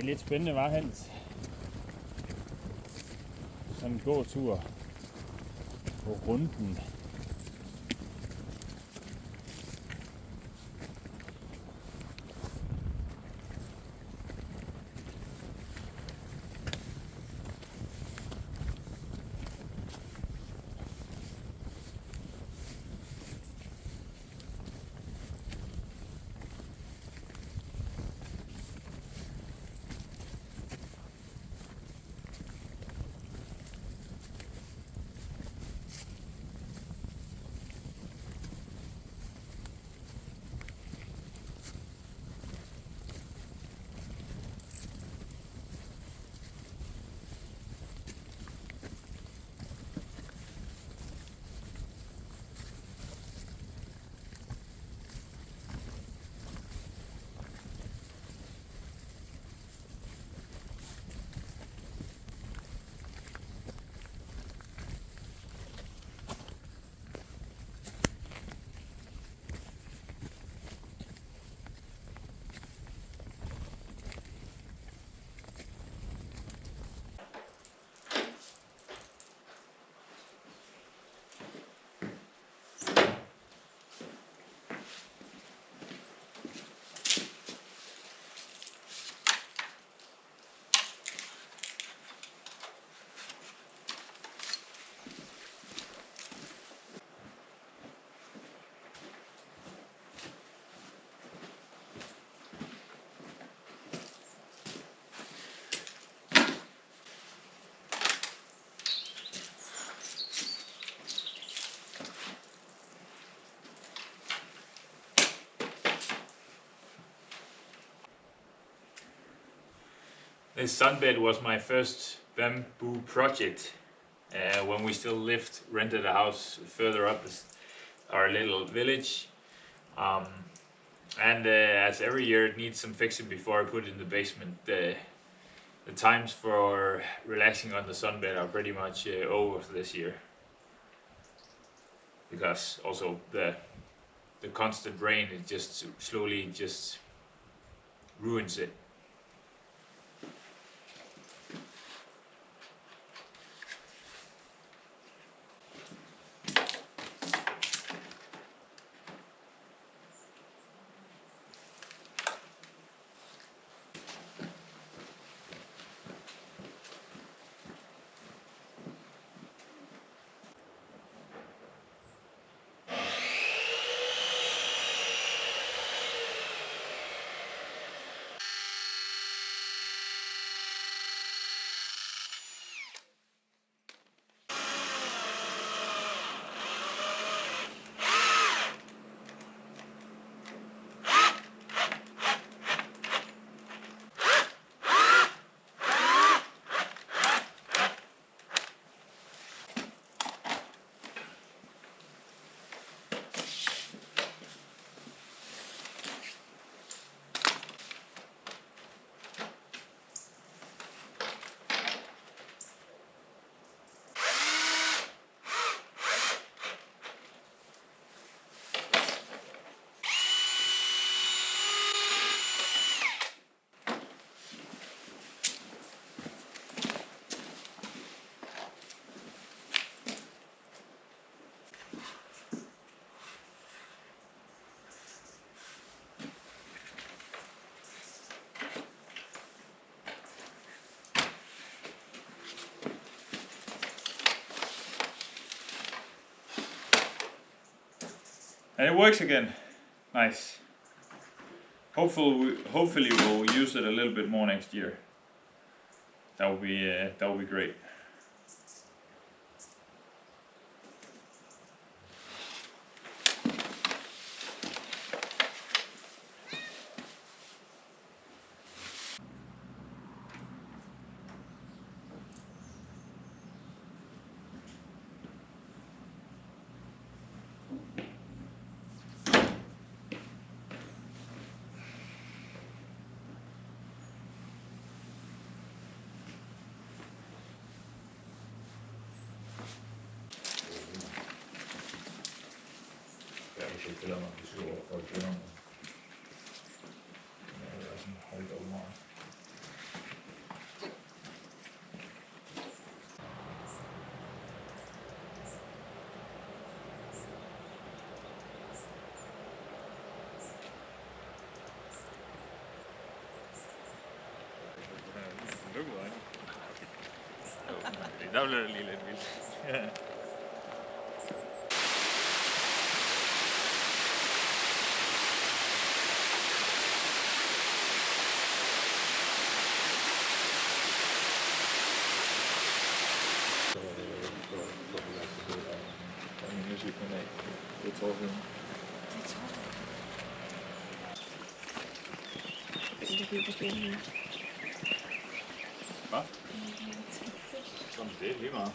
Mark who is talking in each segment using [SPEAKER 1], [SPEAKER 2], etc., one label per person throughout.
[SPEAKER 1] lidt spændende, var Hans? Sådan en gåtur på runden.
[SPEAKER 2] This sunbed was my first bamboo project when we still rented a house further up our little village. And as every year it needs some fixing before I put it in the basement. The times for relaxing on the sunbed are pretty much over this year. Because also the constant rain, it just slowly just ruins it.
[SPEAKER 1] And it works again. Nice. Hopefully we'll use it a little bit more next year. That would be great. der blev det lige lidt vildt. Det tror jeg.
[SPEAKER 3] Det bliver spændende.
[SPEAKER 1] Hvad?
[SPEAKER 2] Som det er lige meget.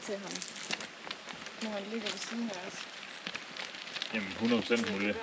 [SPEAKER 3] Til ham. Når han ligger ved siden af os.
[SPEAKER 1] Jamen 100% muligt.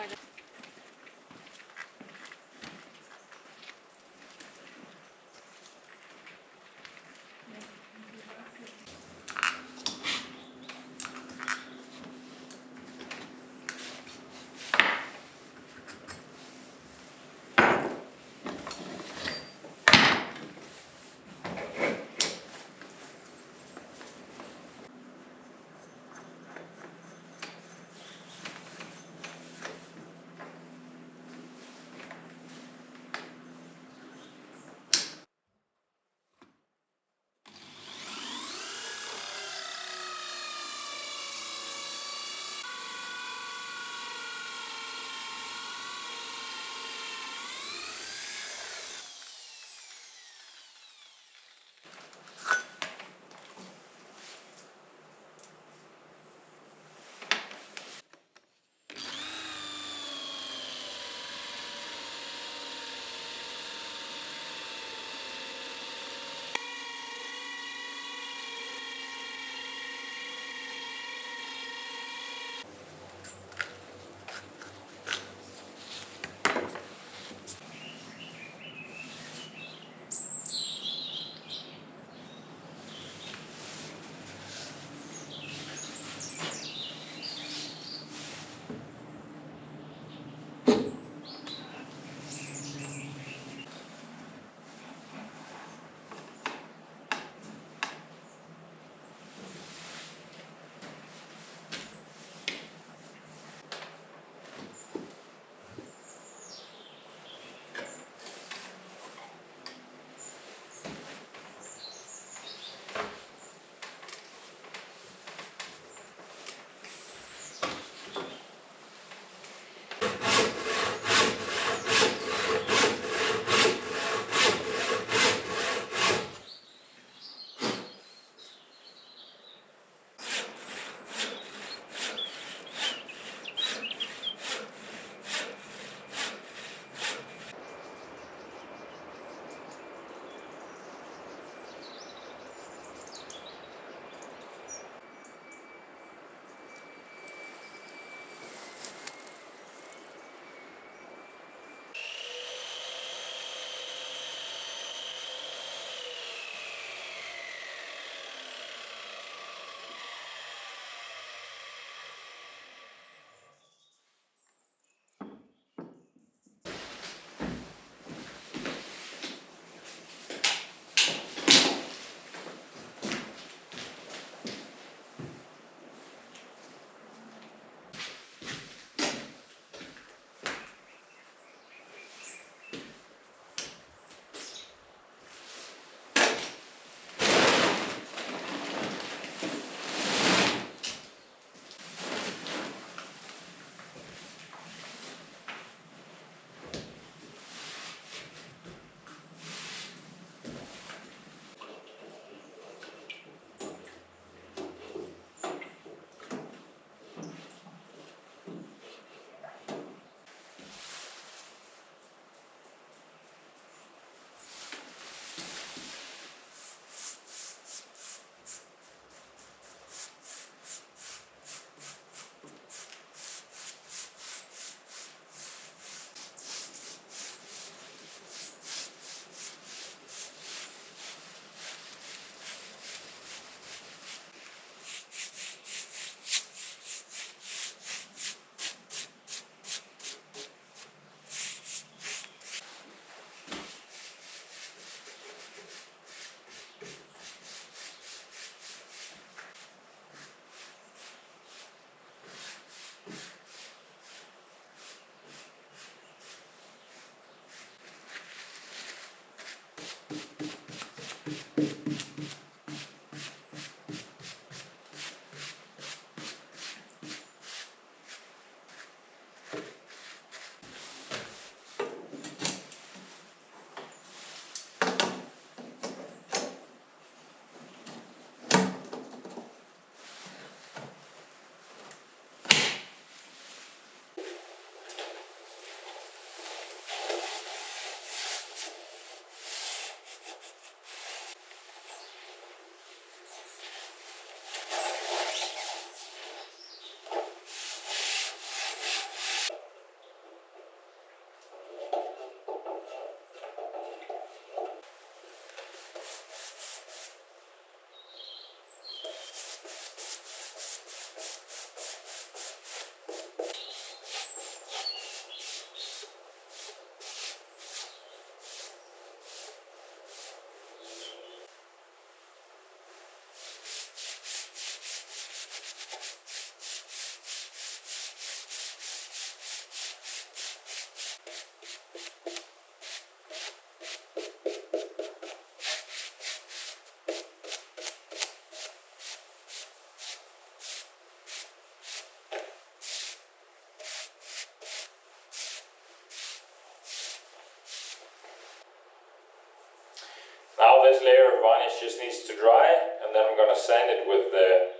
[SPEAKER 2] varnish just needs to dry, and then I'm gonna sand it with the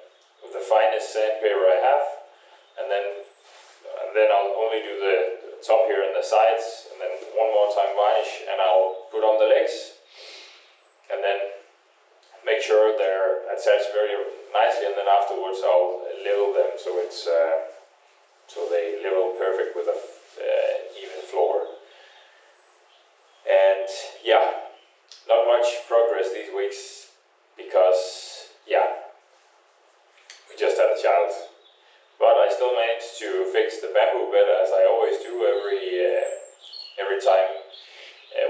[SPEAKER 2] finest sandpaper I have, and then I'll only do the top here and the sides, and then one more time varnish, and I'll put on the legs, and then make sure they're attached very nicely, and then afterwards I'll level them so it's so they level perfect with a even floor. And yeah, not much progress these weeks because we just had a child. But I still managed to fix the bamboo bed as I always do every time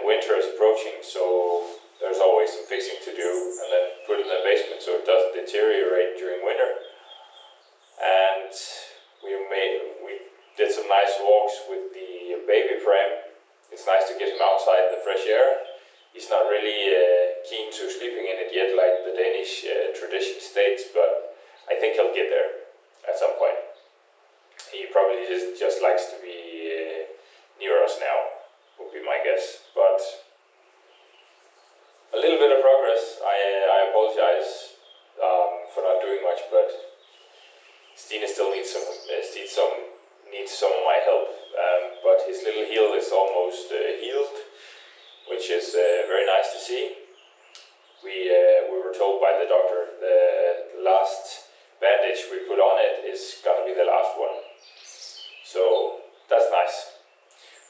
[SPEAKER 2] winter is approaching. So there's always some fixing to do, and then put it in the basement so it doesn't deteriorate during winter. And we did some nice walks with the baby pram. It's nice to get him outside in the fresh air. He's not really keen to sleeping in it yet, like the Danish tradition states, but I think he'll get there at some point. He probably just likes to be near us now, would be my guess. But a little bit of progress. I apologize for not doing much, but Stine still needs some of my help. But his little heel is almost healed, which is very nice to see. We were told by the doctor the last bandage we put on it is gonna be the last one. So that's nice.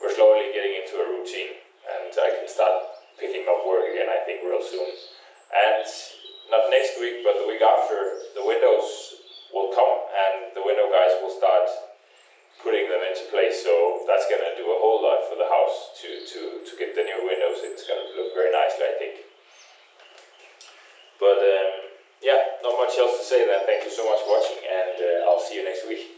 [SPEAKER 2] We're slowly getting into a routine, and I can start picking up work again, I think, real soon. And not next week, but the week after, the windows will come, and the window guys will start putting them into place. So that's gonna do a whole lot for the house to get the new windows. It's gonna look very nicely, I think. But yeah, not much else to say then. Thank you so much for watching, and I'll see you next week.